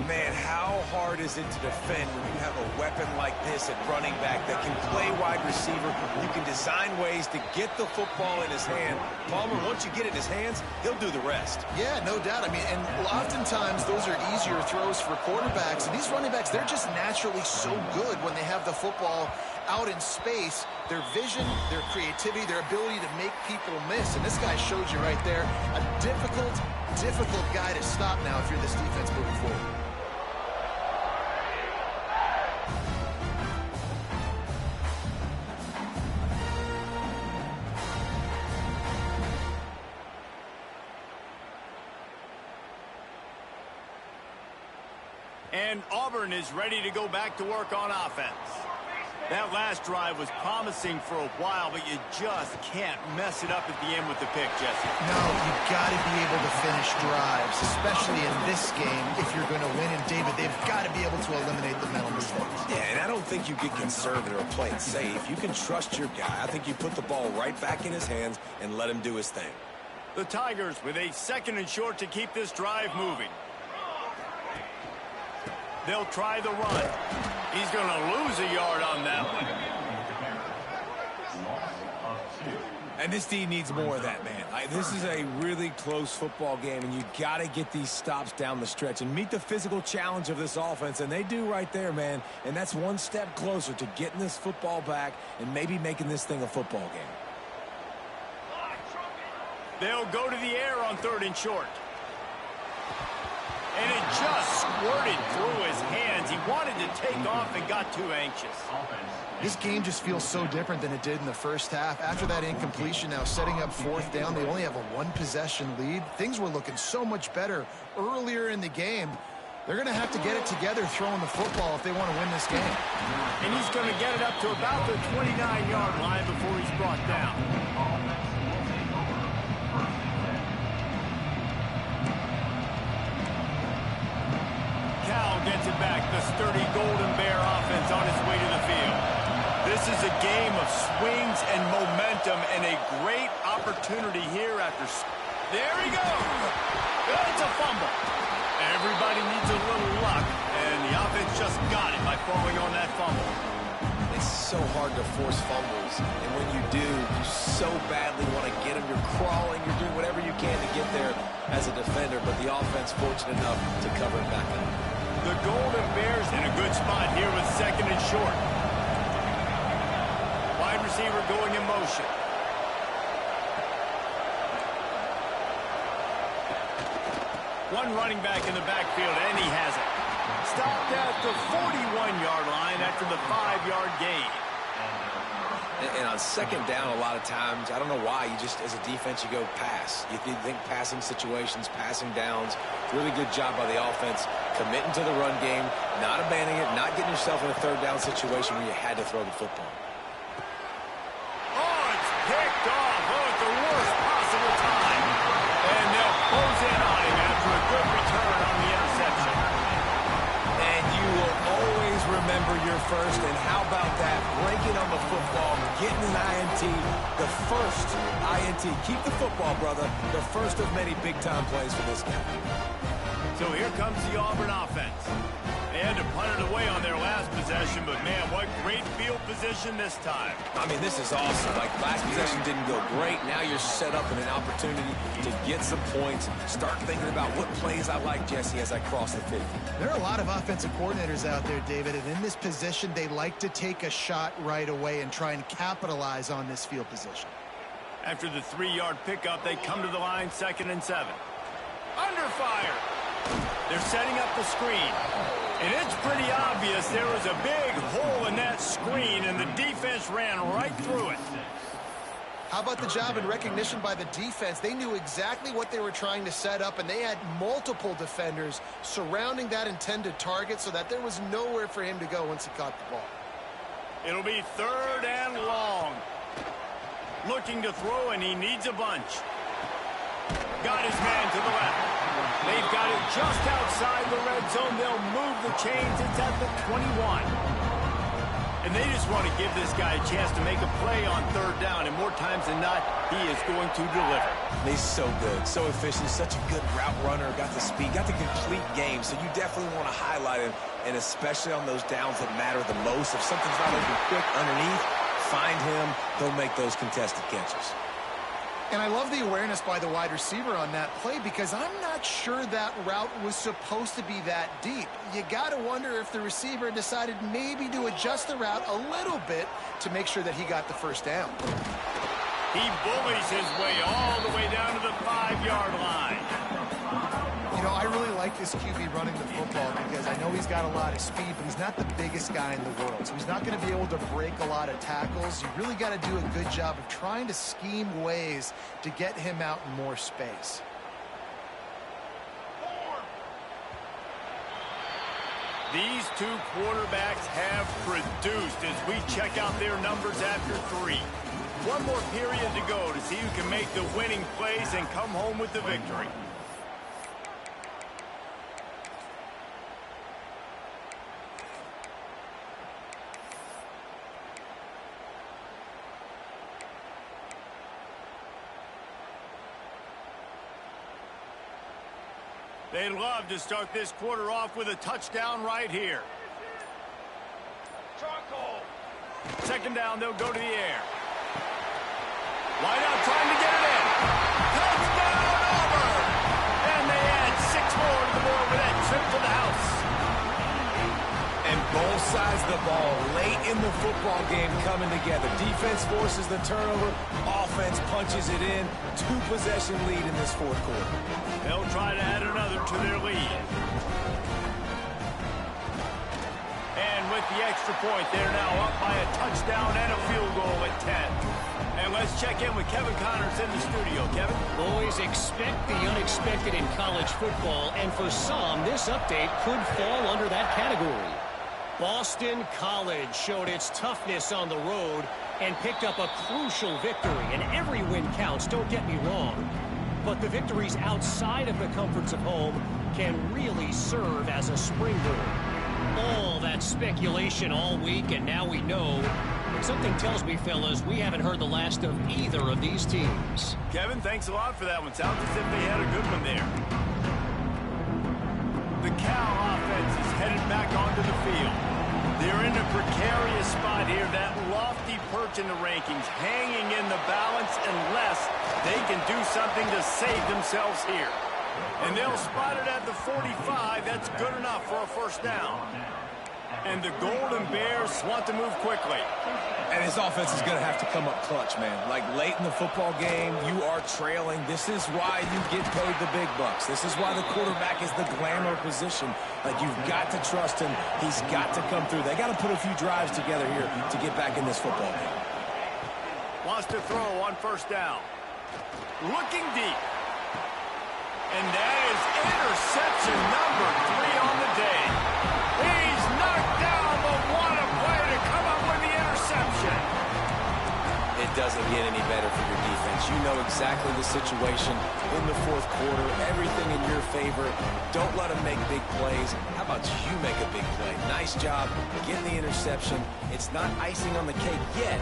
Man, how hard is it to defend when you have a weapon like this at running back that can play wide receiver? You can design ways to get the football in his hand. Palmer, once you get it in his hands, he'll do the rest. Yeah, no doubt. I mean, and oftentimes those are easier throws for quarterbacks. And these running backs, they're just naturally so good when they have the football out in space. Their vision, their creativity, their ability to make people miss. And this guy shows you right there, a difficult guy to stop now if you're this defense moving forward. And Auburn is ready to go back to work on offense. That last drive was promising for a while, but you just can't mess it up at the end with the pick, Jesse. No, you've got to be able to finish drives, especially in this game if you're going to win. And, David, they've got to be able to eliminate the mental mistakes. Yeah, and I don't think you get conservative or play it safe. You can trust your guy. I think you put the ball right back in his hands and let him do his thing. The Tigers with a 2nd and short to keep this drive moving. They'll try the run. He's going to lose a yard on that one. And this D needs more of that, man. This is a really close football game, and you got to get these stops down the stretch and meet the physical challenge of this offense, and they do right there, man. And that's one step closer to getting this football back and maybe making this thing a football game. They'll go to the air on 3rd and short. And it just squirted through his hands. He wanted to take off and got too anxious. This game just feels so different than it did in the first half. After that incompletion, now setting up 4th down, they only have a 1-possession lead. Things were looking so much better earlier in the game. They're going to have to get it together throwing the football if they want to win this game. And he's going to get it up to about the 29-yard line before he's brought down. Cal gets it back. The sturdy Golden Bear offense on its way to the field. This is a game of swings and momentum and a great opportunity here after. There he goes. It's a fumble. Everybody needs a little luck, and the offense just got it by falling on that fumble. It's so hard to force fumbles, and when you do, you so badly want to get them. You're crawling, you're doing whatever you can to get there as a defender, but the offense fortunate enough to cover it back up. The Golden Bears in a good spot here with 2nd and short. Wide receiver going in motion. One running back in the backfield, and he has it. Stopped at the 41-yard line after the 5-yard gain. And on 2nd down, a lot of times, I don't know why, you just, as a defense, you go pass. You think passing situations, passing downs. Really good job by the offense, committing to the run game, not abandoning it, not getting yourself in a 3rd down situation where you had to throw the football. first, and how about that? Breaking on the football, getting an INT, the first INT. Keep the football, brother. The first of many big-time plays for this guy. So here comes the Auburn offense. They had to punt it away on their last possession, but man, what great field position this time. I mean, this is awesome. Like, last possession didn't go great. Now you're set up in an opportunity to get some points. Start thinking about what plays I like, Jesse, as I cross the 50. There are a lot of offensive coordinators out there, David, and in this position, they like to take a shot right away and try and capitalize on this field position. After the 3-yard pickup, they come to the line, 2nd and 7. Under fire. They're setting up the screen. And it's pretty obvious there was a big hole in that screen, and the defense ran right through it. How about the job and recognition by the defense? They knew exactly what they were trying to set up, and they had multiple defenders surrounding that intended target so that there was nowhere for him to go once he caught the ball. It'll be 3rd and long. Looking to throw, and he needs a bunch. Got his man to the left. They've got it just outside the red zone. They'll move the chains. It's at the 21. And they just want to give this guy a chance to make a play on 3rd down. And more times than not, he is going to deliver. He's so good, so efficient, such a good route runner, got the speed, got the complete game. So you definitely want to highlight him, and especially on those downs that matter the most. If something's not open quick underneath, find him. He'll make those contested catches. And I love the awareness by the wide receiver on that play because I'm not sure that route was supposed to be that deep. You got to wonder if the receiver decided maybe to adjust the route a little bit to make sure that he got the first down. He bullies his way all the way down to the 5-yard line. You know, I really like this QB running the football because I know he's got a lot of speed, but he's not the biggest guy in the world. So he's not going to be able to break a lot of tackles. You really got to do a good job of trying to scheme ways to get him out in more space. These two quarterbacks have produced as we check out their numbers after 3. One more period to go to see who can make the winning plays and come home with the victory. They'd love to start this quarter off with a touchdown right here. 2nd down, they'll go to the air. Wide out, trying to get it in. Touchdown, Auburn! And they add 6 more to the board with that trip to the house. And both sides of the ball late in the football game coming together. Defense forces the turnover. Offense punches it in. 2-possession lead in this 4th quarter. They'll try to add another to their lead. And with the extra point, they're now up by a touchdown and a field goal at 10. And let's check in with Kevin Connors in the studio. Kevin? Always expect the unexpected in college football, and for some, this update could fall under that category. Boston College showed its toughness on the road and picked up a crucial victory, and every win counts, don't get me wrong. But the victories outside of the comforts of home can really serve as a springboard. All that speculation all week, and now we know. But something tells me, fellas, we haven't heard the last of either of these teams. Kevin, thanks a lot for that one. Sounds as if they had a good one there. The Cal offense is headed back onto the field. They're in a precarious spot here, that lofty perch in the rankings, hanging in the balance unless they can do something to save themselves here. And they'll spot it at the 45. That's good enough for a 1st down. And the Golden Bears want to move quickly. And his offense is going to have to come up clutch, man. Like, late in the football game, you are trailing. This is why you get paid the big bucks. This is why the quarterback is the glamour position. Like, you've got to trust him. He's got to come through. They got to put a few drives together here to get back in this football game. Wants to throw on 1st down. Looking deep. And that is interception number 3 on the day. He's knocked down, but what a play to come up with the interception. It doesn't get any better for your defense. You know exactly the situation in the 4th fourth quarter, everything in your favor. Don't let them make big plays. How about you make a big play? Nice job getting the interception. It's not icing on the cake yet.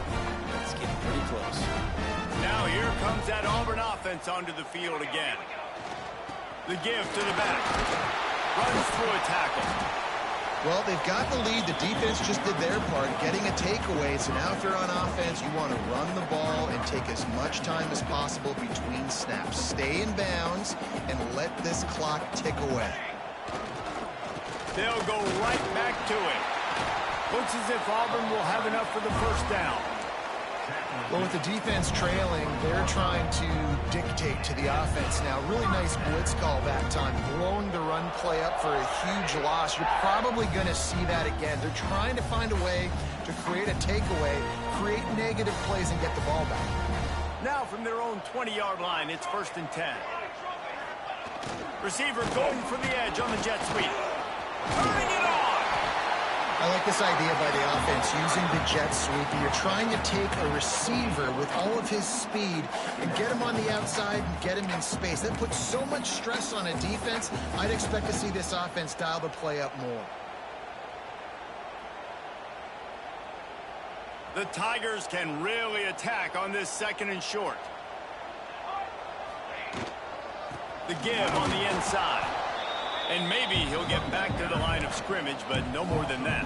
It's getting pretty close. Now here comes that Auburn offense onto the field again. The give to the back. Runs through a tackle. Well, they've got the lead. The defense just did their part, getting a takeaway. So now if you're on offense, you want to run the ball and take as much time as possible between snaps. Stay in bounds and let this clock tick away. They'll go right back to it. Looks as if Auburn will have enough for the first down. Well, with the defense trailing, they're trying to dictate to the offense now. Really nice blitz call that time, blowing the run play up for a huge loss. You're probably going to see that again. They're trying to find a way to create a takeaway, create negative plays, and get the ball back. Now from their own 20-yard line, it's 1st and 10. Receiver going for the edge on the jet sweep. Turning it on. I like this idea by the offense, using the jet sweep. You're trying to take a receiver with all of his speed and get him on the outside and get him in space. That puts so much stress on a defense. I'd expect to see this offense dial the play up more. The Tigers can really attack on this 2nd and short. The give on the inside. And maybe he'll get back to the line of scrimmage, but no more than that.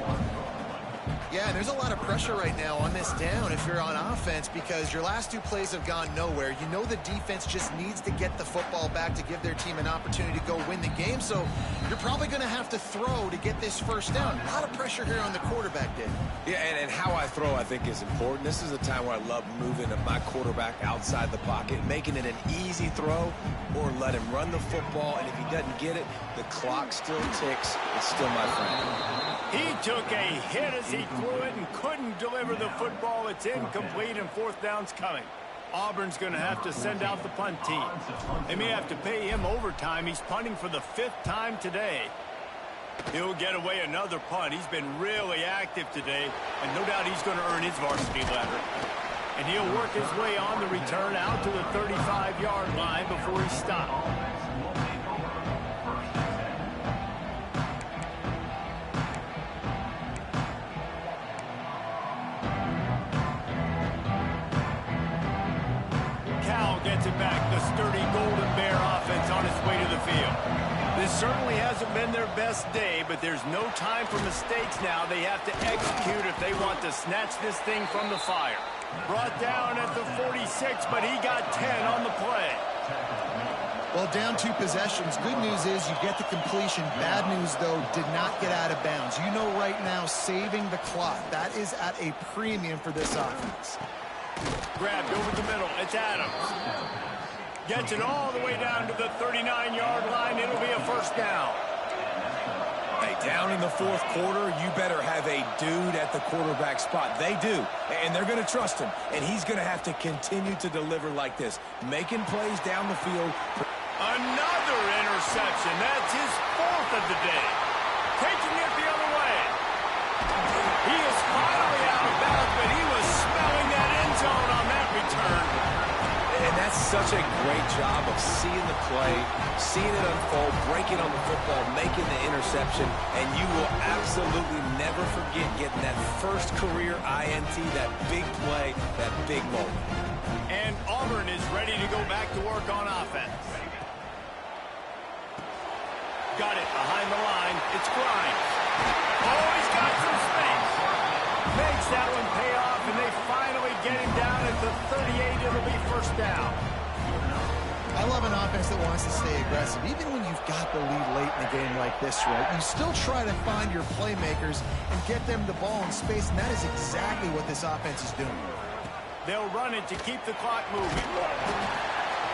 Yeah, there's a lot of pressure right now on this down if you're on offense because your last 2 plays have gone nowhere. You know the defense just needs to get the football back to give their team an opportunity to go win the game, so you're probably going to have to throw to get this first down. A lot of pressure here on the quarterback, Dave. Yeah, and how I throw, I think, is important. This is a time where I love moving my quarterback outside the pocket, making it an easy throw, or let him run the football, and if he doesn't get it, the clock still ticks. It's still my friend. He took a hit as he threw it and couldn't deliver the football. It's incomplete and 4th down's coming. Auburn's going to have to send out the punt team. They may have to pay him overtime. He's punting for the 5th time today. He'll get away another punt. He's been really active today, and no doubt he's going to earn his varsity letter. And he'll work his way on the return out to the 35-yard line before he stops. Gets it back, the sturdy Golden Bear offense on its way to the field. This certainly hasn't been their best day, but there's no time for mistakes now. They have to execute if they want to snatch this thing from the fire. Brought down at the 46, but he got 10 on the play. Well, down 2 possessions. Good news is you get the completion. Bad news, though, did not get out of bounds. You know right now, saving the clock. That is at a premium for this offense. Grabbed over the middle. It's Adams. Gets it all the way down to the 39-yard line. It'll be a 1st down. Hey, down in the 4th quarter, you better have a dude at the quarterback spot. They do, and they're going to trust him. And he's going to have to continue to deliver like this, making plays down the field. Another interception. That's his 4th of the day. Taking it the other way. He is finally out of bounds, but he was smelling that end zone on that return. And that's such a great job of seeing the play, seeing it unfold, breaking on the football, making the interception, and you will absolutely never forget getting that first career INT, that big play, that big moment. And Auburn is ready to go back to work on offense. Got it behind the line. It's Grimes. Oh, he's got some space. Makes that one pay off, and they finally get him down at the 38. It'll be 1st down. I love an offense that wants to stay aggressive. Even when you've got the lead late in a game like this, right, you still try to find your playmakers and get them the ball in space, and that is exactly what this offense is doing. They'll run it to keep the clock moving.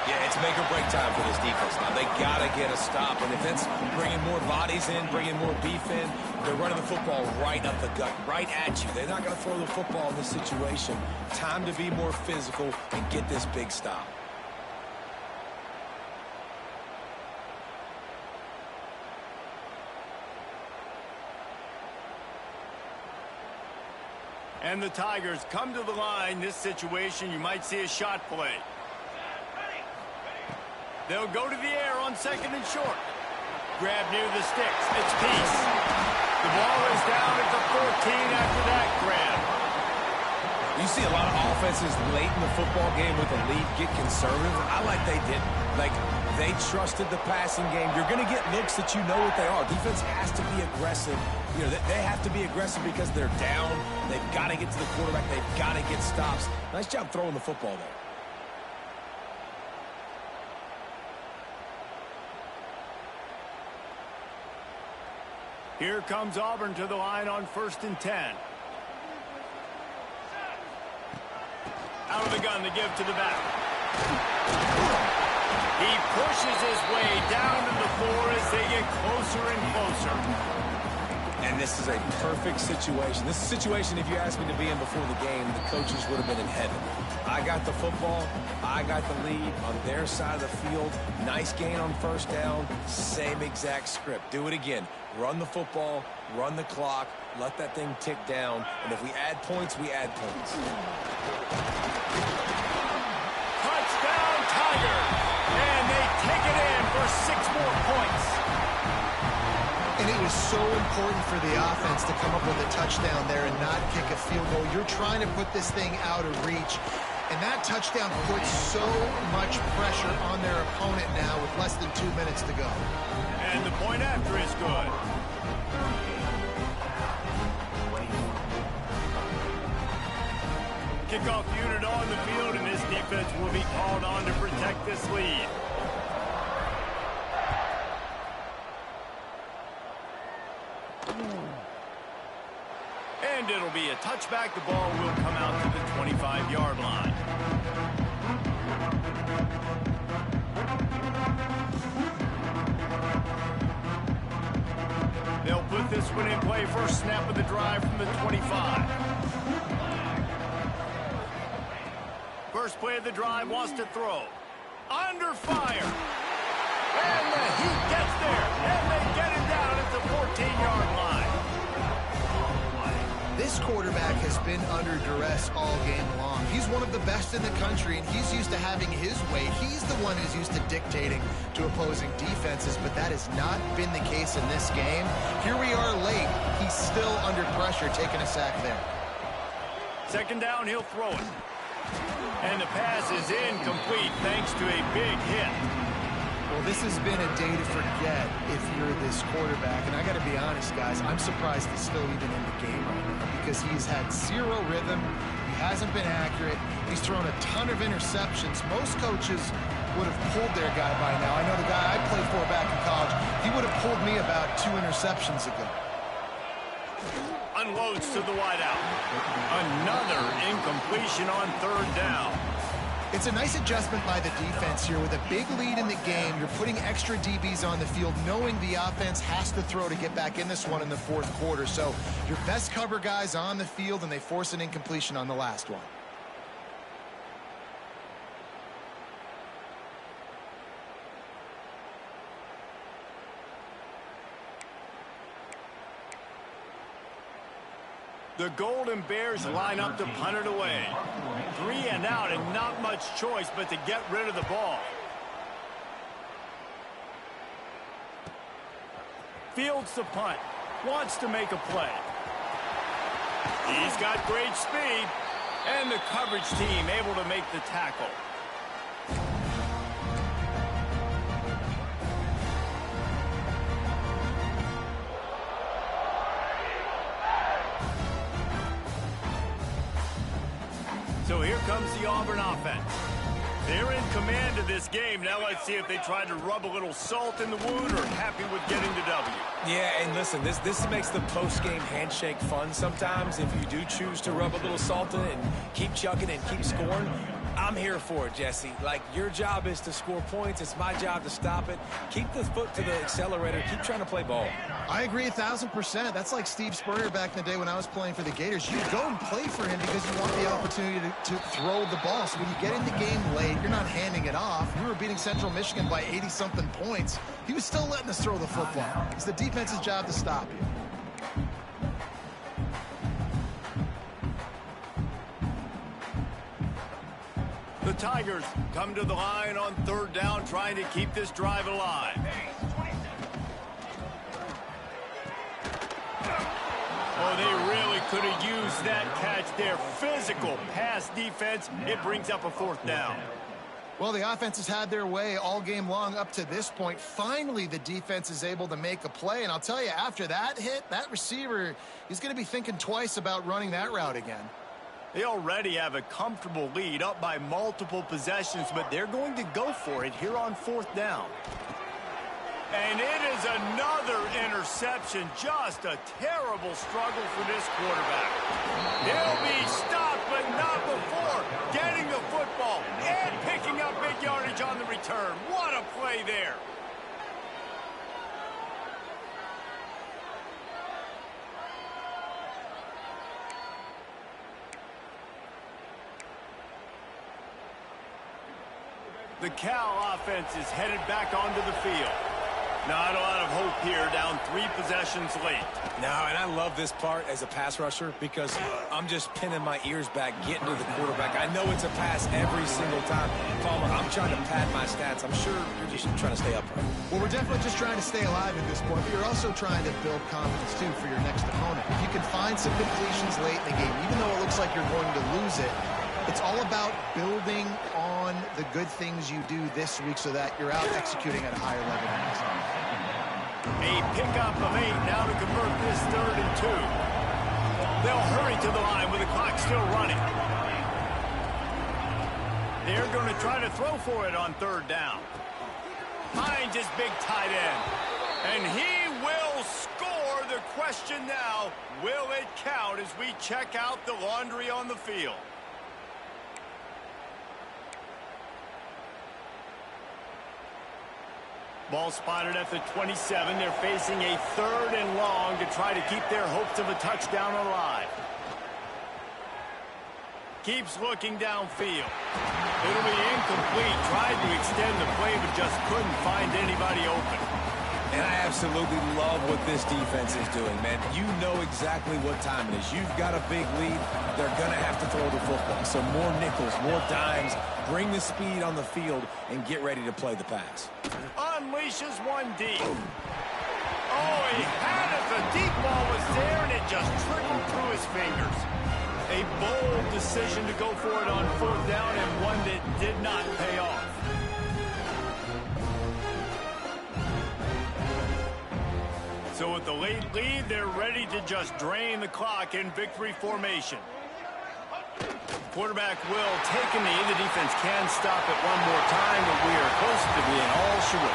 Yeah, it's make or break time for this defense now. They got to get a stop, and if it's bringing more bodies in, bringing more beef in, they're running the football right up the gut, right at you. They're not going to throw the football in this situation. Time to be more physical and get this big stop. And the Tigers come to the line. This situation, you might see a shot play. They'll go to the air on 2nd and short. Grab near the sticks. It's Peace. The ball is down at the 14 after that grab. You see a lot of offenses late in the football game with a lead get conservative. I like they didn't. Like, they trusted the passing game. You're going to get looks that you know what they are. Defense has to be aggressive. You know, they have to be aggressive because they're down. They've got to get to the quarterback. They've got to get stops. Nice job throwing the football there. Here comes Auburn to the line on 1st and 10. Out of the gun to give to the back. He pushes his way down to the floor as they get closer and closer. And this is a perfect situation. This is a situation, if you asked me to be in before the game, the coaches would have been in heaven. I got the football. I got the lead on their side of the field. Nice gain on 1st down. Same exact script. Do it again. Run the football, run the clock, let that thing tick down, and if we add points, we add points. Touchdown, Tigers! And they take it in for 6 more points. And it was so important for the offense to come up with a touchdown there and not kick a field goal. You're trying to put this thing out of reach. And that touchdown puts so much pressure on their opponent now with less than 2 minutes to go. And the point after is good. Kickoff unit on the field, and this defense will be called on to protect this lead. And it'll be a touchback. The ball will come out to the 25-yard line. They'll put this one in play. First snap of the drive from the 25. First play of the drive, wants to throw. Under fire. And the Heat gets there. And they get him down at the 14-yard line. This quarterback has been under duress all game long. He's one of the best in the country, and he's used to having his way. He's the one who's used to dictating to opposing defenses, but that has not been the case in this game. Here we are late. He's still under pressure, taking a sack there. 2nd down, he'll throw it. And the pass is incomplete thanks to a big hit. Well, this has been a day to forget if you're this quarterback. And I got to be honest, guys, I'm surprised he's still even in the game right now because he's had 0 rhythm. He hasn't been accurate. He's thrown a ton of interceptions. Most coaches would have pulled their guy by now. I know the guy I played for back in college, he would have pulled me about 2 interceptions ago. Unloads to the wideout. Another incompletion on 3rd down. It's a nice adjustment by the defense here. With a big lead in the game, you're putting extra DBs on the field, knowing the offense has to throw to get back in this one in the 4th quarter. So your best cover guys on the field, and they force an incompletion on the last one. The Golden Bears line up to punt it away. 3 and out, and not much choice but to get rid of the ball. Fields the punt. Wants to make a play. He's got great speed. And the coverage team able to make the tackle. So here comes the Auburn offense. They're in command of this game. Now let's see if they try to rub a little salt in the wound or happy with getting the W. Yeah, and listen, this makes the post-game handshake fun sometimes. If you do choose to rub a little salt in it and keep chucking and keep scoring, I'm here for it, Jesse. Like, your job is to score points. It's my job to stop it. Keep the foot to the accelerator. Keep trying to play ball. I agree 1,000%. That's like Steve Spurrier back in the day when I was playing for the Gators. You go and play for him because you want the opportunity to throw the ball. So when you get in the game late, you're not handing it off. We were beating Central Michigan by 80-something points. He was still letting us throw the football. It's the defense's job to stop you. The Tigers come to the line on third down, trying to keep this drive alive. Oh, they really could have used that catch there. Physical pass defense. It brings up a fourth down. Well, the offense has had their way all game long up to this point. Finally, the defense is able to make a play. And I'll tell you, after that hit, that receiver is going to be thinking twice about running that route again. They already have a comfortable lead up by multiple possessions, but they're going to go for it here on fourth down. And it is another interception. Just a terrible struggle for this quarterback. He'll be stopped, but not before getting the football and picking up big yardage on the return. What a play there. The Cal offense is headed back onto the field. Not a lot of hope here, down 3 possessions late. No, and I love this part as a pass rusher because I'm just pinning my ears back, getting to the quarterback. I know it's a pass every single time. Palmer, I'm trying to pad my stats. I'm sure you're just trying to stay upright. Well, we're definitely just trying to stay alive at this point, but you're also trying to build confidence, too, for your next opponent. If you can find some completions late in the game, even though it looks like you're going to lose it, it's all about building on the good things you do this week so that you're out executing at a higher level next time. A pickup of 8 now to convert this 3rd and 2. They'll hurry to the line with the clock still running. They're going to try to throw for it on 3rd down. Finds his big tight end. And he will score. The question now, will it count as we check out the laundry on the field? Ball spotted at the 27. They're facing a 3rd and long to try to keep their hopes of a touchdown alive. Keeps looking downfield. It'll be incomplete. Tried to extend the play, but just couldn't find anybody open. And I absolutely love what this defense is doing, man. You know exactly what time it is. You've got a big lead. They're going to have to throw the football. So more nickels, more dimes. Bring the speed on the field and get ready to play the pass. Unleashes one deep. Oh, he had it. The deep ball was there, and it just trickled through his fingers. A bold decision to go for it on 4th down, and one that did not pay off. So with the late lead, they're ready to just drain the clock in victory formation. Quarterback will take a knee. The defense can stop it one more time, but we are close to being all she'll.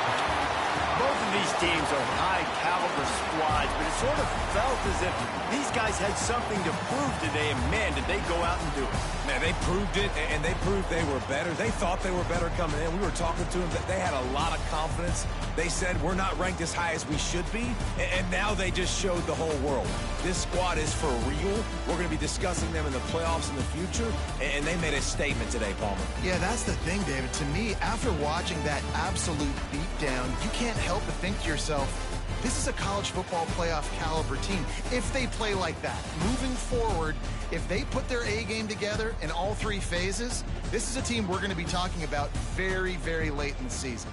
Both of these teams are high-caliber squads, but it sort of felt as if these guys had something to prove today, and man, did they go out and do it. Man, they proved it, and they proved they were better. They thought they were better coming in. We were talking to them. They had a lot of confidence. They said, we're not ranked as high as we should be, and now they just showed the whole world. This squad is for real. We're going to be discussing them in the playoffs in the future, and they made a statement today, Palmer. Yeah, that's the thing, David. To me, after watching that absolute beatdown, you can't help but think to yourself, this is a college football playoff caliber team. If they play like that, moving forward, if they put their A game together in all 3 phases, this is a team we're going to be talking about very, very late in the season.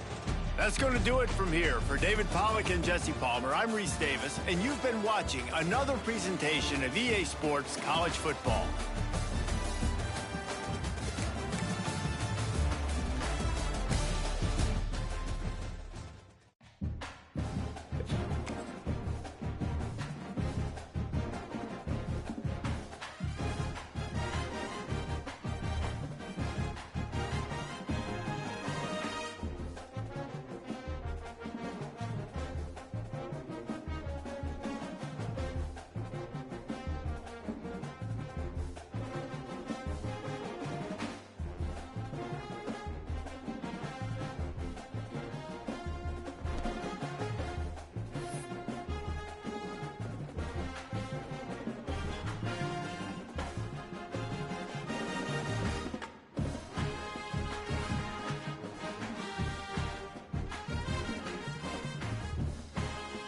That's going to do it from here. For David Pollack and Jesse Palmer, I'm Reese Davis, and you've been watching another presentation of EA Sports College Football.